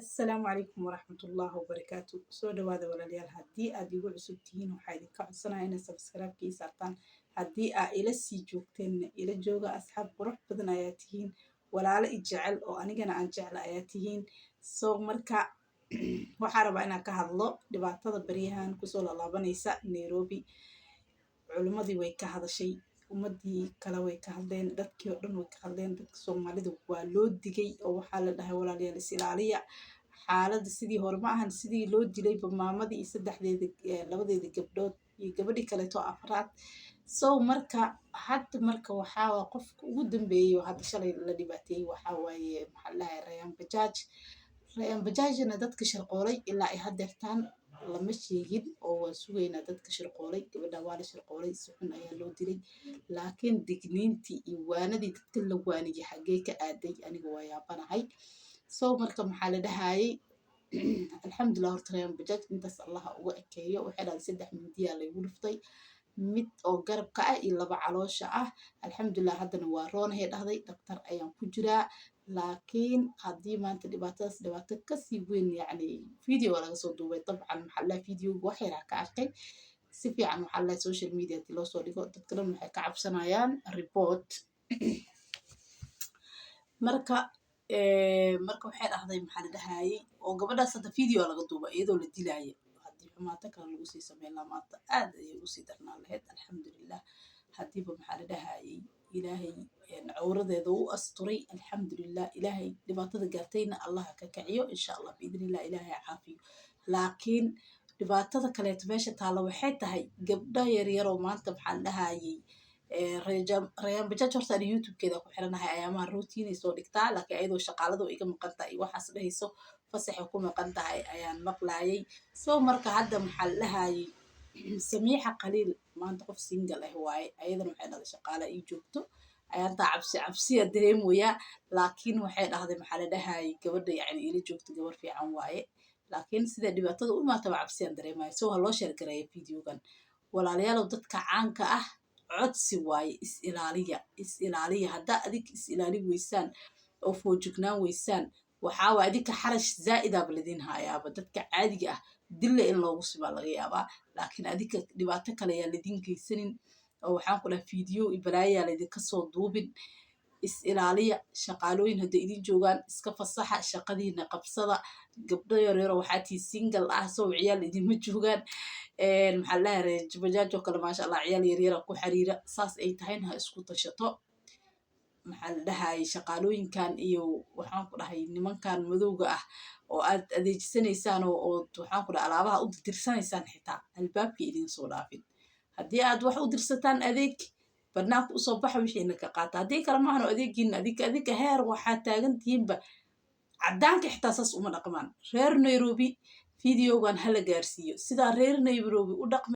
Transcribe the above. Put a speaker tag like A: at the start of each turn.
A: السلام عليكم ورحمة الله وبركاته. سو دواada walaalayaal haddii aad igu cusub tihiin waxaa idinka codsanayaa inaad subscribe-kii saartaan. haddii aad ila sii joogteenna ila jooga, asxaab qurux badan ayaa tihiin, walaalo i jecel oo anigana aan jecla ayaa tihiin. So marka waxaa rabaa inaan ka hadlo dhibaatada baryahan kusoo laalaabanaysa Nairobi. Culimadii way ka hadashay, ummadii kale way ka hadleen, dadkii oo dhan way ka hadleen. dadka Soomaalida waa loo digay oo waxaa la dhahay walaalayaal is ilaaliya. xaaladda sidii hore ma ahan, sidii loo dilayba maamadii iyo saddexdeeda labadeeda gabdhood iyo gabadhii kaleeto afraad. So marka hadda waxaa qofka ugu dambeeyay oo hadda shalay la dhibaateeyay waxaa waaye maxaa la dhahay Rayaan Bajaajna dadka shirqoolay ilaa ay haddeertaan lama sheegin oo waan sugaynaa dadka shirqoolay. gabadha waa la shirqoolay, si xun ayaa loo dilay, laakiin digniintii iyo waanadii dadka la waaniyay xaggee ka aaday aniga waa yaabanahay. So marka maxaa la dhahayay alxamdulilah horta Rayaan Bajaaj intaas allaha uga ekeeyo. waxay dhahday 3 mindiyaa laygu dhuftay, mid oo garabka ah iyo 2 caloosha ah. alxamdulilah haddana waa roonahay dhahday, dhaktar ayaan ku jiraa. laakiin haddii maanta dhibaatadaas dhibaato kasii weyn yacni video laga soo duubay dabcan maxaa la videoga wax yaraa ka arkay si fiican waxaa la social media hadii loo soo dhigo dadka dhan waxay ka cabsanayaan report. marka waxay dhahday maxaa la dhahayay oo gabadhaas hadda video laga duubay iyadoo la dilaayo. haddii xumaata kale lagu sii sameyn lahaa maanta aad ayay ugu sii darnaan lahayd. alxamdulilah haddiiba maxaa la dhahayay ilaahay cawradeeda u asturay. alxamdulilah ilaahay dhibaatada gaartayna allah ka kaciyo insha allah biidnillah ilaahay caafiyo. laakiin dhibaatada kaleeto meesha taalla waxay tahay gabdha yaryaroo maanta maxaa la dhahayay Rayaan Bajaaj horta aan youtube-keeda ku xiranahay ayaamaha routiinay soo dhigtaa, laakiin ayadoo shaqaaladu iga maqan tahay waxaas dhahayso fasaxay ku maqan tahay ayaan maqlaayay. So marka hadda maxaa la dhahayay Samiixa Khaliil maanta qof single ah waaye, ayadana waxay dhahday shaqaale ii joogto ayaantaa cabsiya dareemoyaa. laakiin waxay dhahday maxaa la dhahayay gabadha yacni ila joogto gabar fiican waaye, laakiin sida dhibaatada u imaataba cabsiyaan dareemaya. So ha loo sheer gareeya videogan walaalayaalow. dadka caanka ah codsi waaye, is ilaaliya. haddaa adig is ilaali weysaan oo foojignaan weysaan waxaa waaye adinka xarash zaa'idaaba ladin haayaaba. dadka caadiga ah dilla in loogu sibaa laga yaabaa, laakiin adinka dhibaato kale yaa ladin geysanin oo waxaan ku dhahay video iyo balaayaa laydinka soo duubin. is ilaaliya. shaqaalooyin hadday idin joogaan iska fasaxa, shaqadiina qabsada. gabdho yaryaro waxaa tii single ah soo ciyaal idinma joogaan. maxaa la dhahay Rayaan Bajaaj oo kale maasha allah ciyaal yaryara ku xiriira. saas ay tahayna ha isku tashato. maxaa la dhahayay shaqaalooyinkan iyo waxaan ku dhahay nimankan madowga ah oo aad adeegsanaysaan oo waxaan ku dhahay alaabaha u dirsanaysaan xitaa albaabkii idin soo dhaafin. haddii aad wax u dirsataan adeeg barnaamijka usoo baxa wixiina ka qaata, haddii kale maahan adeegiina adinka heer waxaa taagan tihiinba caddaanka xitaa saas uma dhaqmaan. reer Nairobi videogan hala gaarsiiyo sidaa reer Nairobi u dhaqma.